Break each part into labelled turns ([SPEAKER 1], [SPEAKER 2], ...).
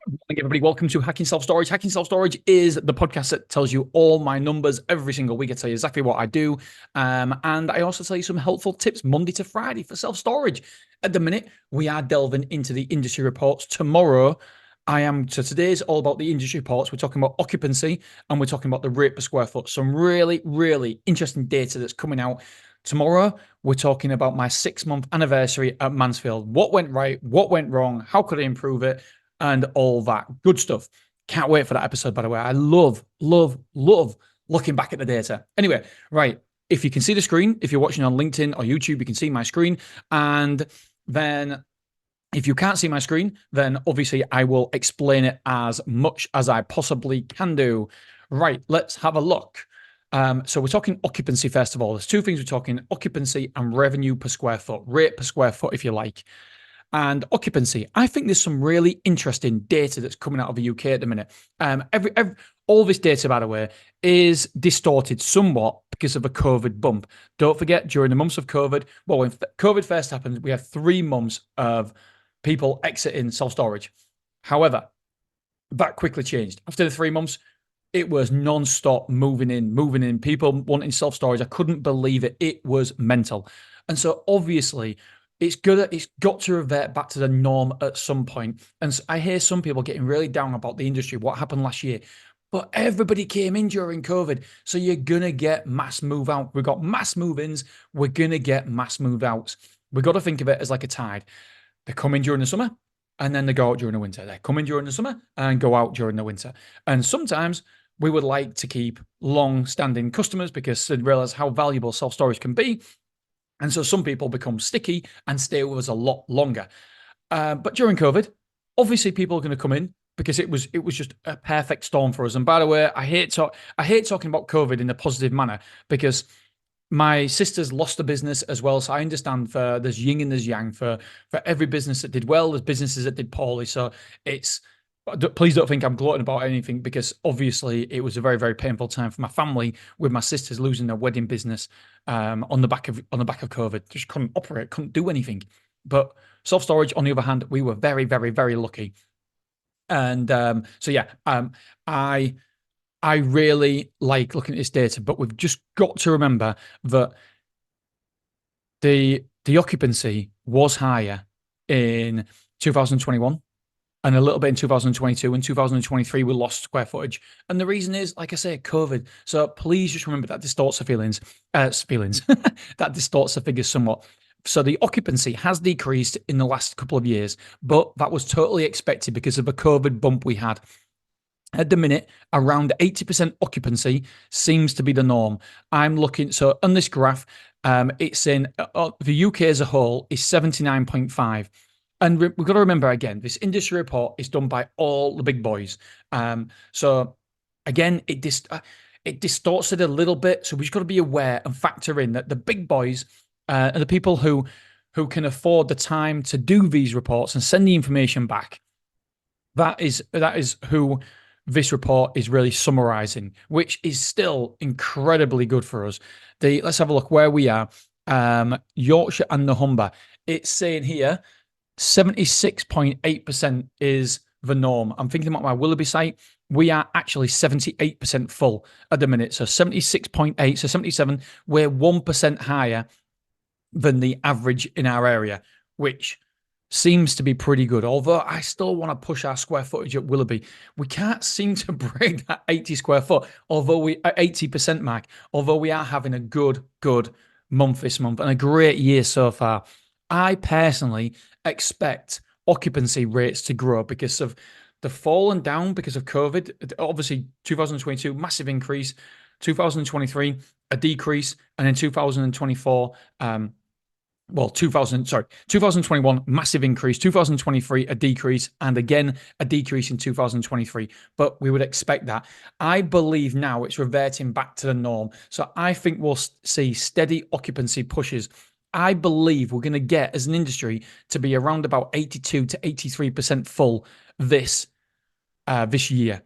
[SPEAKER 1] Morning, everybody. Welcome to Hacking Self Storage. Hacking Self Storage is the podcast that tells you all my numbers every single week. I tell you exactly what I do. And I also tell you some helpful tips Monday to Friday for self storage. At the minute, we are delving into the industry reports. Tomorrow, so today's all about the industry reports. We're talking about occupancy and we're talking about the rate per square foot. Some really, really interesting data that's coming out. Tomorrow, we're talking about my 6-month anniversary at Mansfield. What went right? What went wrong? How could I improve it? And all that good stuff. Can't wait for that episode, by the way. I love looking back at the data. Anyway, right. If you can see the screen, if you're watching on LinkedIn or YouTube, you can see my screen. And then if you can't see my screen, then obviously I will explain it as much as I possibly can do. Right, let's have a look. So we're talking occupancy first of all. There's two things we're talking: occupancy and revenue per square foot, rate per square foot, if you like. And occupancy, I think there's some really interesting data that's coming out of the UK at the minute. All this data, by the way, is distorted somewhat because of a COVID bump. Don't forget, during the months of COVID, well, when COVID first happened, we had 3 months of people exiting self-storage. However, that quickly changed. After the 3 months, it was non-stop moving in, people wanting self-storage. I couldn't believe it. It was mental. And so obviously, it's got to revert back to the norm at some point. And so I hear some people getting really down about the industry, what happened last year. But everybody came in during COVID. So you're going to get mass move out. We've got mass move-ins. We're going to get mass move outs. We've got to think of it as like a tide. They come in during the summer and then they go out during the winter. They come in during the summer and go out during the winter. And sometimes we would like to keep long-standing customers because they realize how valuable self-storage can be. And so some people become sticky and stay with us a lot longer. But during COVID, obviously people are going to come in because it was just a perfect storm for us. And by the way, I hate talking about COVID in a positive manner because my sisters lost a business as well. So I understand there's yin and there's yang for every business that did well, there's businesses that did poorly. So please don't think I'm gloating about anything because obviously it was a very, very painful time for my family with my sisters losing their wedding business on the back of COVID. Just couldn't operate, couldn't do anything. But self-storage, on the other hand, we were very, very, very lucky. And I really like looking at this data, but we've just got to remember that the occupancy was higher in 2021. And a little bit in 2022 and 2023, we lost square footage. And the reason is, like I say, COVID. So please just remember that distorts the feelings. That distorts the figures somewhat. So the occupancy has decreased in the last couple of years, but that was totally expected because of a COVID bump we had. At the minute, around 80% occupancy seems to be the norm. I'm looking, so on this graph, it's in the UK as a whole is 79.5. And we've got to remember, again, this industry report is done by all the big boys. So again, it distorts it a little bit. So we've just got to be aware and factor in that the big boys are the people who can afford the time to do these reports and send the information back. That is who this report is really summarizing, which is still incredibly good for us. Let's have a look where we are. Yorkshire and the Humber. It's saying here 76.8% is the norm. I'm thinking about my Willoughby site. We are actually 78% full at the minute. So 76.8, so 77, we're 1% higher than the average in our area, which seems to be pretty good. Although I still want to push our square footage at Willoughby. We can't seem to break that 80 square foot, although we at 80% mark, although we are having a good month this month and a great year so far. I personally expect occupancy rates to grow because of the fallen down because of COVID. Obviously, 2022, massive increase. 2023, a decrease. And in 2024, 2021, massive increase. 2023, a decrease. And again, a decrease in 2023. But we would expect that. I believe now it's reverting back to the norm. So I think we'll see steady occupancy pushes. I believe we're going to get, as an industry, to be around about 82 to 83% full this year.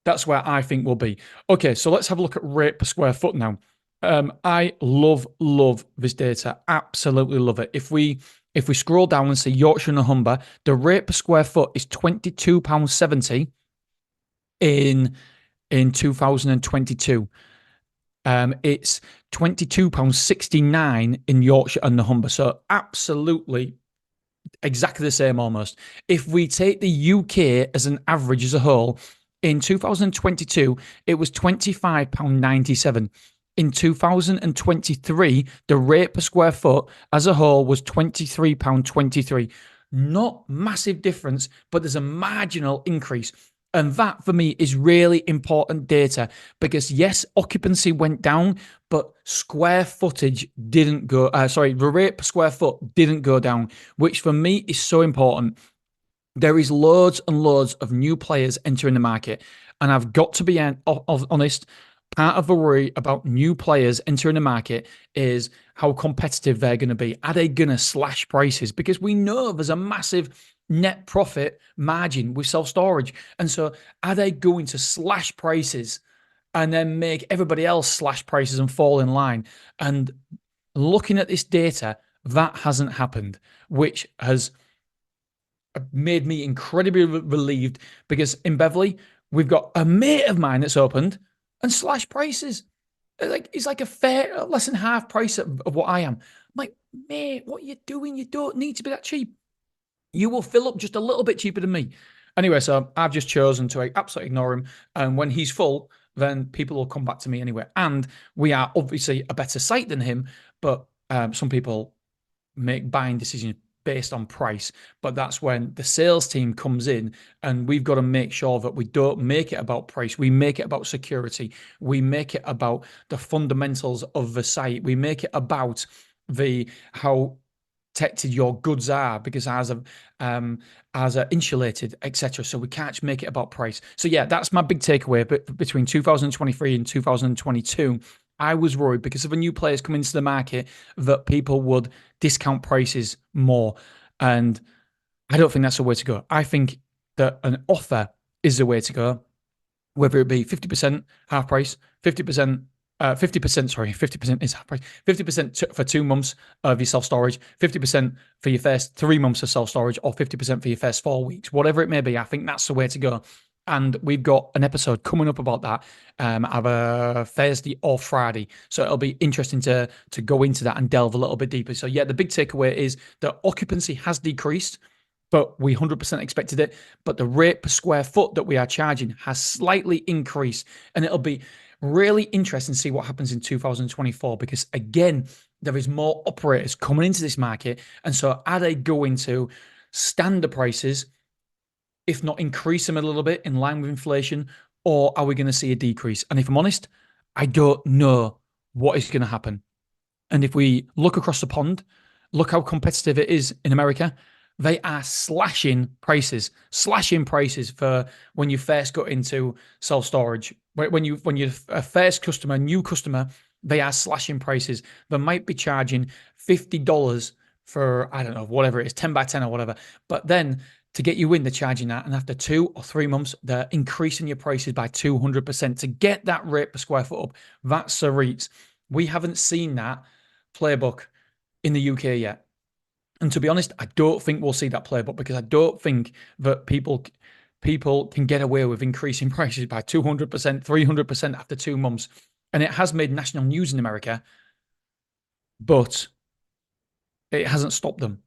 [SPEAKER 1] That's where I think we'll be. Okay, so let's have a look at rate per square foot now. I love this data. Absolutely love it. If we If we scroll down and see Yorkshire and Humber, the rate per square foot is £22.70 in 2022. It's £22.69 in Yorkshire and the Humber. So absolutely exactly the same almost. If we take the UK as an average as a whole, in 2022, it was £25.97. In 2023, the rate per square foot as a whole was £23.23. Not massive difference, but there's a marginal increase. And that for me is really important data because yes, occupancy went down, but square footage didn't go, the rate per square foot didn't go down, which for me is so important. There is loads and loads of new players entering the market. And I've got to be honest, part of the worry about new players entering the market is how competitive they're going to be. Are they going to slash prices? Because we know there's a massive net profit margin with self-storage. And so are they going to slash prices and then make everybody else slash prices and fall in line? And looking at this data, that hasn't happened, which has made me incredibly relieved because in Beverly, we've got a mate of mine that's opened and slash prices. Like it's like a fair, less than half price of what I am. I'm like, mate, what are you doing? You don't need to be that cheap. You will fill up just a little bit cheaper than me. Anyway, so I've just chosen to absolutely ignore him. And when he's full, then people will come back to me anyway. And we are obviously a better site than him, but some people make buying decisions based on price. But that's when the sales team comes in and we've got to make sure that we don't make it about price. We make it about security. We make it about the fundamentals of the site. We make it about how protected your goods are because ours are insulated, etc. So we can't just make it about price. So yeah, that's my big takeaway. But between 2023 and 2022, I was worried because of the new players coming into the market that people would discount prices more. And I don't think that's the way to go. I think that an offer is the way to go, whether it be 50% half price, 50%, 50%, sorry, 50% is half price, 50% for 2 months of your self-storage, 50% for your first 3 months of self-storage, or 50% for your first 4 weeks, whatever it may be. I think that's the way to go. And we've got an episode coming up about that either Thursday or Friday. So it'll be interesting to go into that and delve a little bit deeper. So yeah, the big takeaway is that occupancy has decreased, but we 100% expected it. But the rate per square foot that we are charging has slightly increased. And it'll be really interesting to see what happens in 2024 because, again, there is more operators coming into this market. And so are they going to stand the prices, if not increase them a little bit in line with inflation, or are we going to see a decrease? And if I'm honest, I don't know what is going to happen. And if we look across the pond, look how competitive it is in America. They are slashing prices for when you first got into self-storage. When you're a first customer, new customer, they are slashing prices. They might be charging $50 for, I don't know, whatever it is, 10 by 10 or whatever. But then to get you in, they're charging that. And after 2 or 3 months, they're increasing your prices by 200% to get that rate per square foot up. That's the REITs. We haven't seen that playbook in the UK yet. And to be honest, I don't think we'll see that playbook because I don't think that people can get away with increasing prices by 200%, 300% after 2 months. And it has made national news in America, but it hasn't stopped them.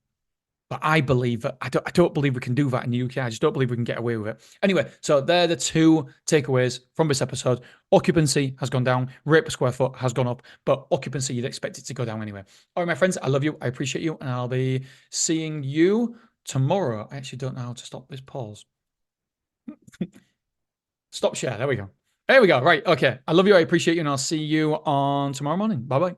[SPEAKER 1] But I believe that I don't believe we can do that in the UK. I just don't believe we can get away with it. Anyway, so they're the 2 takeaways from this episode. Occupancy has gone down, rate per square foot has gone up, but occupancy, you'd expect it to go down anyway. All right, my friends, I love you. I appreciate you, and I'll be seeing you tomorrow. I actually don't know how to stop this pause. Stop share. There we go. There we go. Right. Okay. I love you. I appreciate you, and I'll see you on tomorrow morning. Bye-bye.